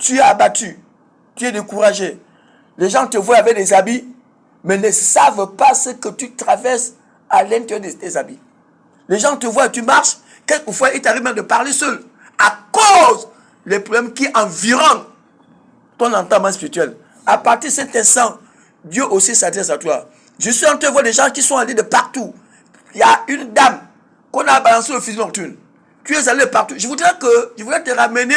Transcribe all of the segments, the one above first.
tu es abattu, tu es découragé. Les gens te voient avec des habits, mais ne savent pas ce que tu traverses à l'intérieur de tes habits. Les gens te voient, tu marches, quelquefois, il t'arrive même de parler seul, à cause des problèmes qui environnent ton entendement spirituel. À partir de cet instant, Dieu aussi s'adresse à toi. Je suis en train de voir des gens qui sont allés de partout. Il y a une dame qu'on a balancé au fusil nocturne. Tu es allé partout. Je voudrais te ramener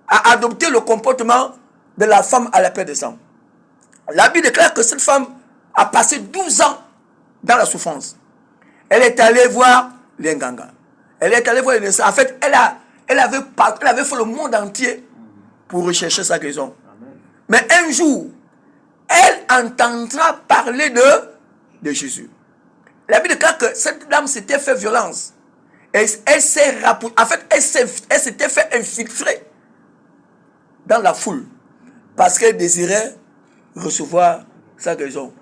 à adopter le comportement de la femme à la paix des sangs. La Bible déclare que cette femme a passé 12 ans dans la souffrance. Elle est allée voir les Nganga. Elle est allée voir les naissants. En fait, elle avait fait le monde entier pour rechercher sa guérison. Mais un jour, elle entendra parler de Jésus. La Bible déclare que cette dame s'était fait violence. Elle s'était fait infiltrer dans la foule parce qu'elle désirait recevoir sa guérison.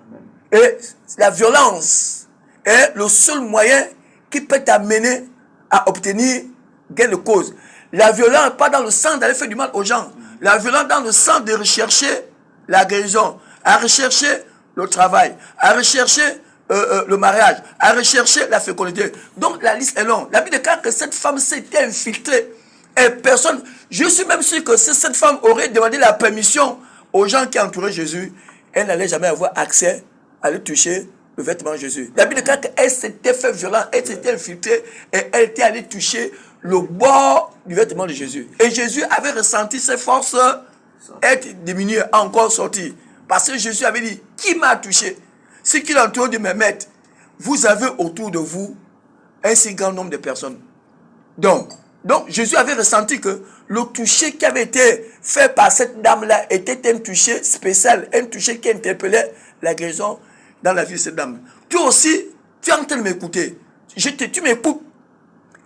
Et la violence est le seul moyen qui peut t'amener à obtenir gain de cause. La violence, pas dans le sens d'aller faire du mal aux gens. La violence dans le sens de rechercher la guérison, à rechercher le travail, à rechercher le mariage, à rechercher la fécondité. Donc la liste est longue. La Bible déclare que cette femme s'était infiltrée. Et personne, je suis même sûr que si cette femme aurait demandé la permission aux gens qui entouraient Jésus, elle n'allait jamais avoir accès à aller toucher le vêtement de Jésus. La Bible déclare qu'elle s'était fait violente, elle s'était infiltrée et elle était allée toucher le bord du vêtement de Jésus. Et Jésus avait ressenti ses forces être diminuées, encore sorties. Parce que Jésus avait dit, qui m'a touché? Ce qu'il entoure de mes maîtres, vous avez autour de vous un si grand nombre de personnes. Donc Jésus avait ressenti que le toucher qui avait été fait par cette dame-là était un toucher spécial, un toucher qui interpellait la guérison dans la vie de cette dame. Toi aussi, tu es en train de m'écouter. Tu m'écoutes.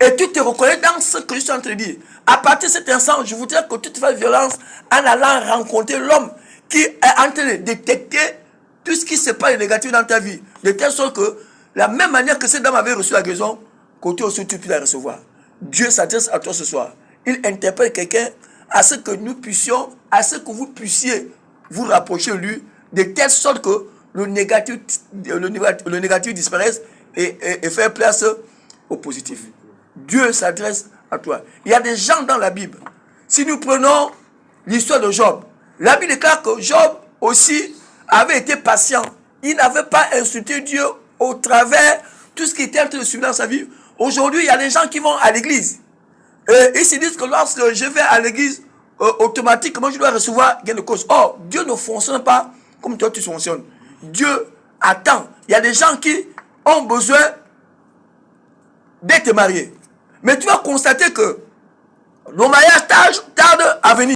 Et tu te reconnais dans ce que je suis en train de dire. À partir de cet instant, je voudrais que tu te fasses violence en allant rencontrer l'homme qui est en train de détecter tout ce qui se passe de négatif dans ta vie. De telle sorte que, la même manière que cette dame avait reçu la guérison, que toi aussi tu puisses la recevoir. Dieu s'adresse à toi ce soir. Il interpelle quelqu'un à ce que nous puissions, à ce que vous puissiez vous rapprocher de lui, de telle sorte que le négatif disparaisse et faire place au positif. Dieu s'adresse à toi. Il y a des gens dans la Bible. Si nous prenons l'histoire de Job, la Bible déclare que Job aussi avait été patient. Il n'avait pas insulté Dieu au travers tout ce qui était en train de subir dans sa vie. Aujourd'hui, il y a des gens qui vont à l'église. Et ils se disent que lorsque je vais à l'église, automatiquement, je dois recevoir gain de cause. Or, Dieu ne fonctionne pas comme toi tu fonctionnes. Dieu attend. Il y a des gens qui ont besoin d'être mariés. Mais tu vas constater que le mariage tarde à venir.